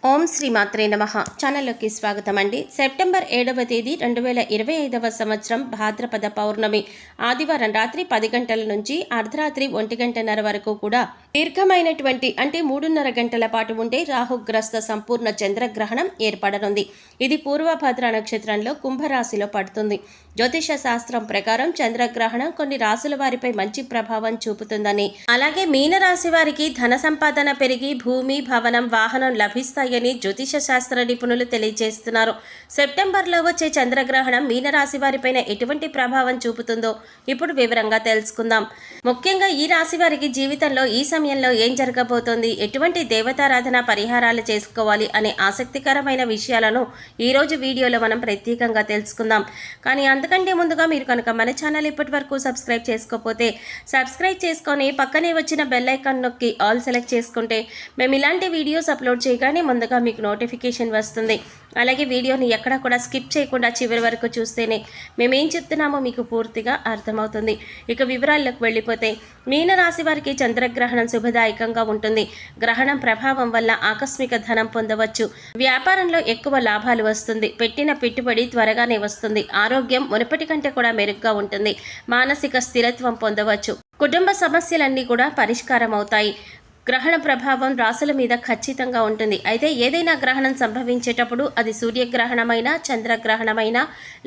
ఓం శ్రీ మాత్రే నమః ఛానల్లోకి స్వాగతం అండి. సెప్టెంబర్ 7వ తేదీ 2025వ సంవత్సరం భాద్రపద పౌర్ణమి ఆదివారం రాత్రి 10 గంటల నుంచి అర్ధరాత్రి 1 గంటన్నర వరకు కూడా దీర్ఘమైనటువంటి అంటే 3.5 గంటల పాటు ఉండే రాహుగ్రస్త సంపూర్ణ చంద్రగ్రహణం ఏర్పడనుంది. ఇది పూర్వభద్ర నక్షత్రంలో కుంభరాశిలో పడుతుంది. జ్యోతిష శాస్త్రం ప్రకారం చంద్రగ్రహణం కొన్ని రాశుల వారిపై మంచి ప్రభావం చూపుతుందని, అలాగే మీనరాశి వారికి ధన సంపాదన పెరిగి భూమి భవనం వాహనం లభిస్తాయని జ్యోతిష శాస్త్ర నిపుణులు తెలియజేస్తున్నారు. సెప్టెంబర్లో వచ్చే చంద్రగ్రహణం మీనరాశి వారిపైన ఎటువంటి ప్రభావం చూపుతుందో ఇప్పుడు వివరంగా తెలుసుకుందాం. ముఖ్యంగా ఈ రాశి వారికి జీవితంలో ఈ సమయంలో ఏం జరగబోతోంది, ఎటువంటి దేవతారాధన పరిహారాలు చేసుకోవాలి అనే ఆసక్తికరమైన విషయాలను ఈరోజు వీడియోలో మనం ప్రత్యేకంగా తెలుసుకుందాం. కానీ అంతకంటే ముందుగా మీరు కనుక మన ఛానల్ ఇప్పటి వరకు సబ్స్క్రైబ్ చేసుకోకపోతే సబ్స్క్రైబ్ చేసుకొని పక్కనే వచ్చిన బెల్ ఐకాన్ నొక్కి ఆల్ సెలెక్ట్ చేసుకుంటే మేము ఇలాంటి వీడియోస్ అప్లోడ్ చేయగానే ముందుగా మీకు నోటిఫికేషన్ వస్తుంది. అలాగే వీడియోని ఎక్కడా కూడా స్కిప్ చేయకుండా చివరి వరకు చూస్తేనే మేమేం చెప్తున్నామో మీకు పూర్తిగా అర్థమవుతుంది. ఇక వివరాల్లోకి వెళ్ళిపోతే మీనరాశి వారికి చంద్రగ్రహణం శుభదాయకంగా ఉంటుంది. గ్రహణం ప్రభావం వల్ల ఆకస్మిక ధనం పొందవచ్చు. వ్యాపారంలో ఎక్కువ లాభాలు వస్తుంది. పెట్టిన పెట్టుబడి త్వరగానే వస్తుంది. ఆరోగ్యం మునుపటి కంటే కూడా మెరుగ్గా ఉంటుంది. మానసిక స్థిరత్వం పొందవచ్చు. కుటుంబ సమస్యలన్నీ కూడా పరిష్కారం అవుతాయి. గ్రహణ ప్రభావం రాశుల మీద ఖచ్చితంగా ఉంటుంది. అయితే ఏదైనా గ్రహణం సంభవించేటప్పుడు అది సూర్యగ్రహణమైనా చంద్రగ్రహణమైనా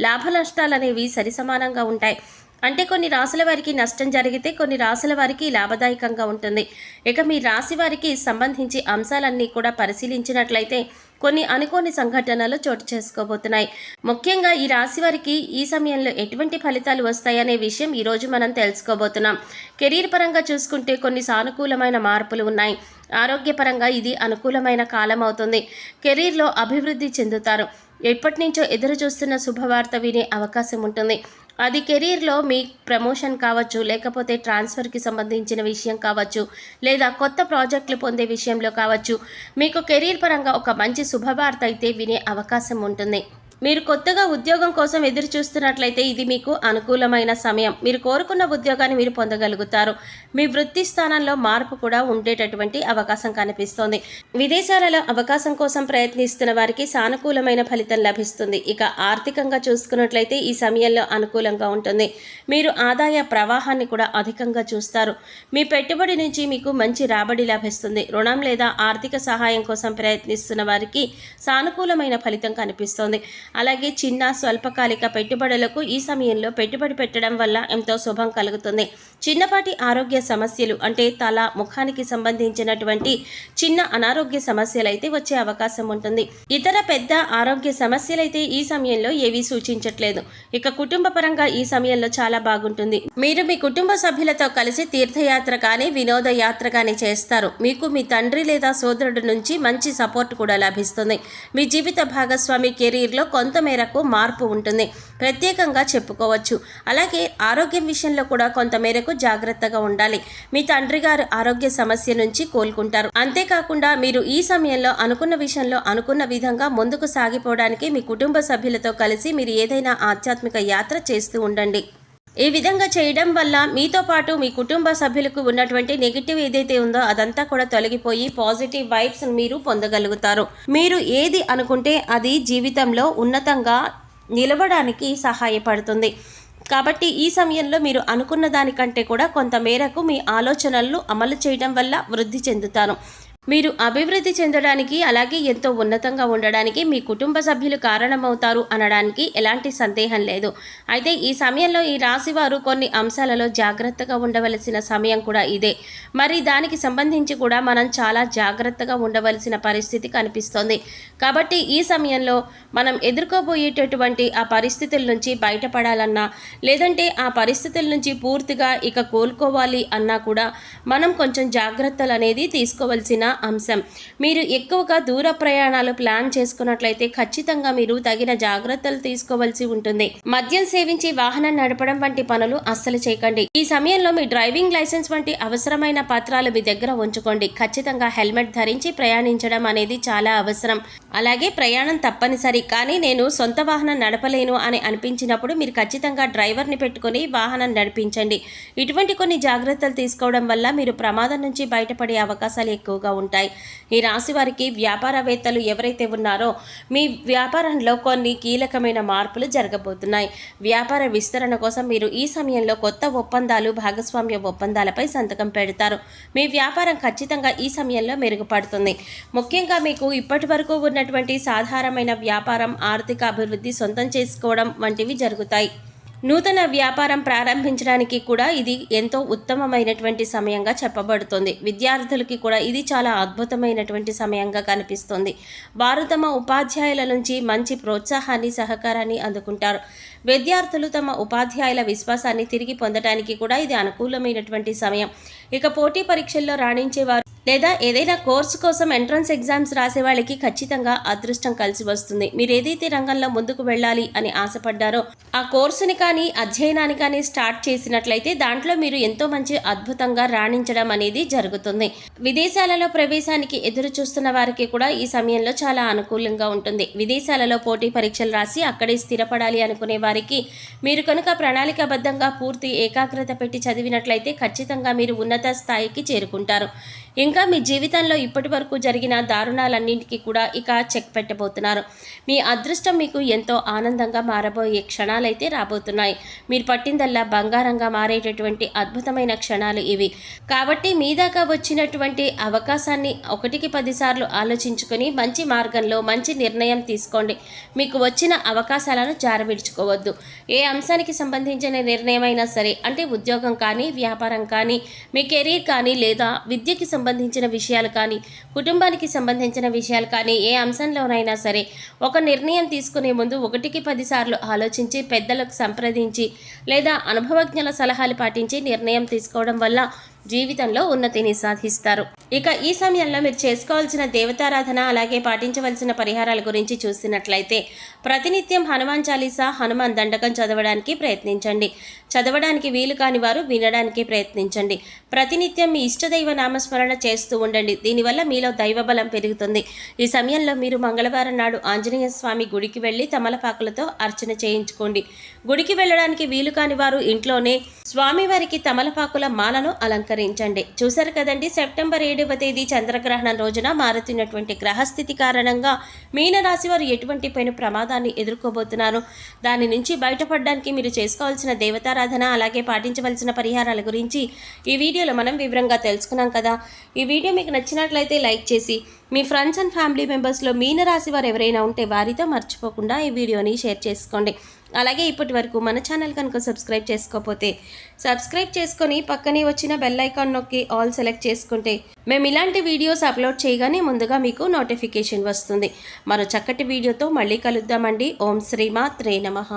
లాభ నష్టాలు అనేవి సరిసమానంగా ఉంటాయి. అంటే కొన్ని రాశుల వారికి నష్టం జరిగితే కొన్ని రాశుల వారికి లాభదాయకంగా ఉంటుంది. ఇక మీ రాశి వారికి సంబంధించి అంశాలన్నీ కూడా పరిశీలించినట్లయితే కొన్ని అనుకోని సంఘటనలు చోటు చేసుకోబోతున్నాయి. ముఖ్యంగా ఈ రాశి వారికి ఈ సమయంలో ఎటువంటి ఫలితాలు వస్తాయనే విషయం ఈరోజు మనం తెలుసుకోబోతున్నాం. కెరీర్ పరంగా చూసుకుంటే కొన్ని సానుకూలమైన మార్పులు ఉన్నాయి. ఆరోగ్యపరంగా ఇది అనుకూలమైన కాలం అవుతుంది. కెరీర్లో అభివృద్ధి చెందుతారు. ఎప్పటి నుంచో ఎదురు చూస్తున్న శుభవార్త వినే అవకాశం ఉంటుంది. అది కెరీర్లో మీ ప్రమోషన్ కావచ్చు, లేకపోతే ట్రాన్స్ఫర్కి సంబంధించిన విషయం కావచ్చు, లేదా కొత్త ప్రాజెక్టులు పొందే విషయంలో కావచ్చు. మీకు కెరీర్ పరంగా ఒక మంచి శుభవార్త అయితే వినే అవకాశం ఉంటుంది. మీరు కొత్తగా ఉద్యోగం కోసం ఎదురు చూస్తున్నట్లయితే ఇది మీకు అనుకూలమైన సమయం. మీరు కోరుకున్న ఉద్యోగాన్ని మీరు పొందగలుగుతారు. మీ వృత్తి స్థానంలో మార్పు కూడా ఉండేటటువంటి అవకాశం కనిపిస్తోంది. విదేశాలలో అవకాశం కోసం ప్రయత్నిస్తున్న వారికి సానుకూలమైన ఫలితం లభిస్తుంది. ఇక ఆర్థికంగా చూసుకున్నట్లయితే ఈ సమయంలో అనుకూలంగా ఉంటుంది. మీరు ఆదాయ ప్రవాహాన్ని కూడా అధికంగా చూస్తారు. మీ పెట్టుబడి నుంచి మీకు మంచి రాబడి లభిస్తుంది. రుణం లేదా ఆర్థిక సహాయం కోసం ప్రయత్నిస్తున్న వారికి సానుకూలమైన ఫలితం కనిపిస్తోంది. అలాగే చిన్న స్వల్పకాలిక పెట్టుబడులకు ఈ సమయంలో పెట్టుబడి పెట్టడం వల్ల ఎంతో శుభం కలుగుతుంది. చిన్నపాటి ఆరోగ్య సమస్యలు అంటే తల ముఖానికి సంబంధించినటువంటి చిన్న అనారోగ్య సమస్యలు అయితే వచ్చే అవకాశం ఉంటుంది. ఇతర పెద్ద ఆరోగ్య సమస్యలైతే ఈ సమయంలో ఏవీ సూచించట్లేదు. ఇక కుటుంబ పరంగా ఈ సమయంలో చాలా బాగుంటుంది. మీరు మీ కుటుంబ సభ్యులతో కలిసి తీర్థయాత్ర కానీ వినోద యాత్ర కానీ చేస్తారు. మీకు మీ తండ్రి లేదా సోదరుడి నుంచి మంచి సపోర్ట్ కూడా లభిస్తుంది. మీ జీవిత భాగస్వామి కెరీర్లో కొంత మేరకు మార్పు ఉంటుంది, ప్రత్యేకంగా చెప్పుకోవచ్చు. అలాగే ఆరోగ్యం విషయంలో కూడా కొంత మేరకు జాగ్రత్తగా ఉండాలి. మీ తండ్రి గారు ఆరోగ్య సమస్య నుంచి కోలుకుంటారు. అంతేకాకుండా మీరు ఈ సమయంలో అనుకున్న విషయంలో అనుకున్న విధంగా ముందుకు సాగిపోవడానికి మీ కుటుంబ సభ్యులతో కలిసి మీరు ఏదైనా ఆధ్యాత్మిక యాత్ర చేస్తూ ఉండండి. ఈ విధంగా చేయడం వల్ల మీతో పాటు మీ కుటుంబ సభ్యులకు ఉన్నటువంటి నెగిటివ్ ఏదైతే ఉందో అదంతా కూడా తొలగిపోయి పాజిటివ్ వైబ్స్ మీరు పొందగలుగుతారు. మీరు ఏది అనుకుంటే అది జీవితంలో ఉన్నతంగా నిలవడానికి సహాయపడుతుంది. కాబట్టి ఈ సమయంలో మీరు అనుకున్న దానికంటే కూడా కొంత మేరకు మీ ఆలోచనలను అమలు చేయడం వల్ల వృద్ధి చెందుతారు. మీరు అభివృద్ధి చెందడానికి అలాగే ఎంతో ఉన్నతంగా ఉండడానికి మీ కుటుంబ సభ్యులు కారణమవుతారు అనడానికి ఎలాంటి సందేహం లేదు. అయితే ఈ సమయంలో ఈ రాశివారు కొన్ని అంశాలలో జాగ్రత్తగా ఉండవలసిన సమయం కూడా ఇదే. మరి దానికి సంబంధించి కూడా మనం చాలా జాగ్రత్తగా ఉండవలసిన పరిస్థితి కనిపిస్తోంది. కాబట్టి ఈ సమయంలో మనం ఎదుర్కోబోయేటటువంటి ఆ పరిస్థితుల నుంచి బయటపడాలన్నా, లేదంటే ఆ పరిస్థితుల నుంచి పూర్తిగా ఇక కోలుకోవాలి అన్నా కూడా మనం కొంచెం జాగ్రత్తలు అనేది తీసుకోవాల్సిన అంశం. మీరు ఎక్కువగా దూర ప్రయాణాలు ప్లాన్ చేసుకున్నట్లయితే ఖచ్చితంగా మీరు తగిన జాగ్రత్తలు తీసుకోవాల్సి ఉంటుంది. మద్యం సేవించి వాహనం నడపడం వంటి పనులు అస్సలు చేయకండి. ఈ సమయంలో మీ డ్రైవింగ్ లైసెన్స్ వంటి అవసరమైన పత్రాలు మీ దగ్గర ఉంచుకోండి. ఖచ్చితంగా హెల్మెట్ ధరించి ప్రయాణించడం అనేది చాలా అవసరం. అలాగే ప్రయాణం తప్పనిసరి, కానీ నేను సొంత వాహనం నడపలేను అని అనిపించినప్పుడు మీరు ఖచ్చితంగా డ్రైవర్ని పెట్టుకుని వాహనం నడిపించండి. ఇటువంటి కొన్ని జాగ్రత్తలు తీసుకోవడం వల్ల మీరు ప్రమాదం నుంచి బయటపడే అవకాశాలు ఎక్కువగా ఉంటాయి. ఉంటాయి. ఈ రాశి వారికి వ్యాపారవేత్తలు ఎవరైతే ఉన్నారో మీ వ్యాపారంలో కొన్ని కీలకమైన మార్పులు జరగబోతున్నాయి. వ్యాపార విస్తరణ కోసం మీరు ఈ సమయంలో కొత్త ఒప్పందాలు, భాగస్వామ్య ఒప్పందాలపై సంతకం పెడతారు. మీ వ్యాపారం ఖచ్చితంగా ఈ సమయంలో మెరుగుపడుతుంది. ముఖ్యంగా మీకు ఇప్పటి వరకు ఉన్నటువంటి సాధారణమైన వ్యాపారం, ఆర్థిక అభివృద్ధి సొంతం చేసుకోవడం వంటివి జరుగుతాయి. నూతన వ్యాపారం ప్రారంభించడానికి కూడా ఇది ఎంతో ఉత్తమమైనటువంటి సమయంగా చెప్పబడుతుంది. విద్యార్థులకి కూడా ఇది చాలా అద్భుతమైనటువంటి సమయంగా కనిపిస్తుంది. వారు తమ ఉపాధ్యాయుల నుంచి మంచి ప్రోత్సాహాన్ని, సహకారాన్ని అందుకుంటారు. విద్యార్థులు తమ ఉపాధ్యాయుల విశ్వాసాన్ని తిరిగి పొందడానికి కూడా ఇది అనుకూలమైనటువంటి సమయం. ఇక పోటీ పరీక్షల్లో రాణించేవారు లేదా ఏదైనా కోర్సు కోసం ఎంట్రన్స్ ఎగ్జామ్స్ రాసే వాళ్ళకి ఖచ్చితంగా అదృష్టం కలిసి వస్తుంది. మీరు ఏదైతే రంగంలో ముందుకు వెళ్ళాలి అని ఆశపడ్డారో ఆ కోర్సుని కానీ, అధ్యయనాన్ని కానీ స్టార్ట్ చేసినట్లయితే దాంట్లో మీరు ఎంతో మంచి అద్భుతంగా రాణించడం అనేది జరుగుతుంది. విదేశాలలో ప్రవేశానికి ఎదురు చూస్తున్న వారికి కూడా ఈ సమయంలో చాలా అనుకూలంగా ఉంటుంది. విదేశాలలో పోటీ పరీక్షలు రాసి అక్కడే స్థిరపడాలి అనుకునే వారికి మీరు కనుక ప్రణాళికాబద్ధంగా పూర్తి ఏకాగ్రత పెట్టి చదివినట్లయితే ఖచ్చితంగా మీరు ఉన్నత స్థాయికి చేరుకుంటారు. ఇంకా మీ జీవితంలో ఇప్పటి వరకు జరిగిన దారుణాలన్నింటికీ కూడా ఇక చెక్ పెట్టబోతున్నారు. మీ అదృష్టం మీకు ఎంతో ఆనందంగా మారబోయే క్షణాలైతే రాబోతున్నాయి. మీరు పట్టిందల్లా బంగారంగా మారేటటువంటి అద్భుతమైన క్షణాలు ఇవి. కాబట్టి మీ దాకా వచ్చినటువంటి అవకాశాన్ని 1కి 10 సార్లు ఆలోచించుకొని మంచి మార్గంలో మంచి నిర్ణయం తీసుకోండి. మీకు వచ్చిన అవకాశాలను జారవిడుచుకోవద్దు. ఏ అంశానికి సంబంధించిన నిర్ణయమైనా సరే, అంటే ఉద్యోగం కానీ, వ్యాపారం కానీ, మీ కెరీర్ కానీ, లేదా విద్యకి సంబంధించిన విషయాలు కానీ, కుటుంబానికి సంబంధించిన విషయాలు కానీ, ఏ అంశంలోనైనా సరే ఒక నిర్ణయం తీసుకునే ముందు 1కి 10 సార్లు ఆలోచించి, పెద్దలకు సంప్రదించి లేదా అనుభవజ్ఞుల సలహాలు పాటించి నిర్ణయం తీసుకోవడం వల్ల జీవితంలో ఉన్నతిని సాధిస్తారు. ఇక ఈ సమయంలో మీరు చేసుకోవాల్సిన దేవతారాధన, అలాగే పాటించవలసిన పరిహారాల గురించి చూసినట్లయితే ప్రతినిత్యం హనుమాన్ చాలీసా, హనుమాన్ దండకం చదవడానికి ప్రయత్నించండి. చదవడానికి వీలు కాని వారు వినడానికి ప్రయత్నించండి. ప్రతినిత్యం మీ ఇష్టదైవ నామస్మరణ చేస్తూ ఉండండి. దీనివల్ల మీలో దైవబలం పెరుగుతుంది. ఈ సమయంలో మీరు మంగళవారం నాడు ఆంజనేయ స్వామి గుడికి వెళ్ళి తమలపాకులతో అర్చన చేయించుకోండి. గుడికి వెళ్ళడానికి వీలు కాని వారు ఇంట్లోనే స్వామివారికి తమలపాకుల మాలను అలంకరించండి. చూశారు కదండి, సెప్టెంబర్ 7వ తేదీ చంద్రగ్రహణం రోజున మారుతున్నటువంటి గ్రహస్థితి కారణంగా మీనరాశి వారు ఎటువంటి పెను ప్రమాదాన్ని ఎదుర్కోబోతున్నారు, దాని నుంచి బయటపడడానికి మీరు చేసుకోవాల్సిన దేవతారాధన, అలాగే పాటించవలసిన పరిహారాల గురించి ఈ వీడియోలో మనం వివరంగా తెలుసుకున్నాం కదా. ఈ వీడియో మీకు నచ్చినట్లయితే లైక్ చేసి మీ ఫ్రెండ్స్ అండ్ ఫ్యామిలీ మెంబర్స్లో మీనరాశి వారు ఎవరైనా ఉంటే వారితో మర్చిపోకుండా ఈ వీడియోని షేర్ చేసుకోండి. అలాగే ఇప్పటి వరకు మన ఛానల్ కనుక సబ్స్క్రైబ్ చేసుకోకపోతే సబ్స్క్రైబ్ చేసుకొని పక్కనే వచ్చిన బెల్ ఐకాన్ నొక్కి ఆల్ సెలెక్ట్ చేసుకుంటే మేము ఇలాంటి వీడియోస్ అప్లోడ్ చేయగానే ముందుగా మీకు నోటిఫికేషన్ వస్తుంది. మరో చక్కటి వీడియోతో మళ్ళీ కలుద్దామండి. ఓం శ్రీమాత్రే నమః.